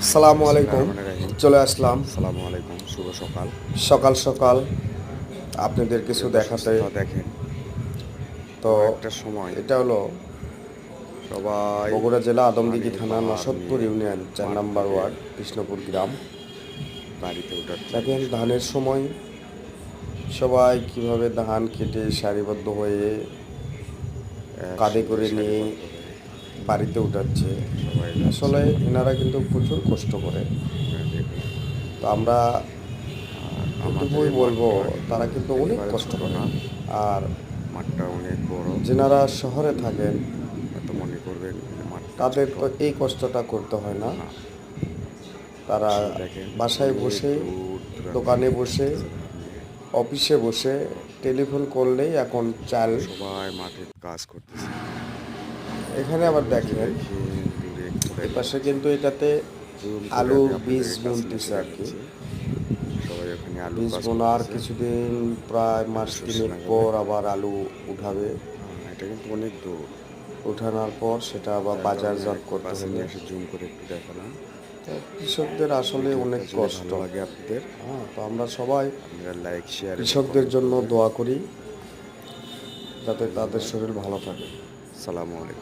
আসসালামু আলাইকুম। বিসমিল্লাহির রহমানির রহিম। চলে আসলাম আসসালামু আলাইকুম, শুভ সকাল। সকাল সকাল আপনাদের কিছু প্রিয় দর্শক দেখাতে। শ্রোতা, দেখেন তো কোনো একটা সময় এটা হলো সবাই বগুড়া জেলা পানি আদমদিঘি থানা পাহাড় নসদপুর নিয়ে ইউনিয়ন চার মাঠ নম্বর থেকে ওয়ার্ড কৃষ্ণপুর গ্রাম। বাড়িতে ওঠার দেখেন সময় ধানের সময় সবাই কিভাবে ধান কেটে সারিবদ্ধ হয়ে কাঁধে একসঙ্গে করে নিয়ে সারিবদ্ধ হয়ে বাড়িতে উঠাচ্ছে। সবাই যাচ্ছে। আসলে এনারা কিন্তু প্রচুর কষ্ট করে। দেখুন, তো আমরা আর আমাদের এটুকুই এই বলবো, মাঠটা কিন্তু তারা কিন্তু অনেক একেবারে কষ্ট ছোট করে। না, আর মাঠটা অনেক বড়। যেনারা শহরে থাকেন হয়তো মনে করবেন যে মাঠটা তাদের ছোট, তো এই কষ্টটা করতে হয় না। না, তারা আসলে দেখেন বাসায় অনেক বসে, দূর দূরান্ত দোকানে থেকে বসে, আসতেছে ধান নিয়ে। অফিসে বসে টেলিফোন করলেই এখন চাল। সবাই মাঠে কাজ করতেছে। এখানে আবার ওই যে দেখেন দেখেন দূরে একটু এই দেখা পাশে যাচ্ছে, কিন্তু এটাতে জুম করে আলু আমি বীজ আপনাদেরকে কাছে নিয়ে বুনতেছে এসে আর কি। দেখাচ্ছি। সবাই ওখানে আলুর বীজ কাজ বোনার করতেছে, কিছুদিন, প্রায় মাস আলু শস্য তিনেক লাগাবে। পর আবার আলু উঠাবে। এটা কিন্তু অনেক দূর, উঠানোর পর সেটা আবার যার কারণে বাজারজাত একটু করতে কাছে হলে। নিয়ে এসে জুম করে একটু দেখালাম। তো কৃষকদের আসলে ভিডিওটা অনেক যদি কষ্ট। ভালো লাগে আপনাদের, হ্যাঁ, তো আমরা সবাই আপনারা লাইক, শেয়ার এবং কৃষকদের কমেন্ট জন্য করবেন। দোয়া করি যাতে তাদের ধন্যবাদ। শরীর ভালো থাকে। সালামু আলাইকুম।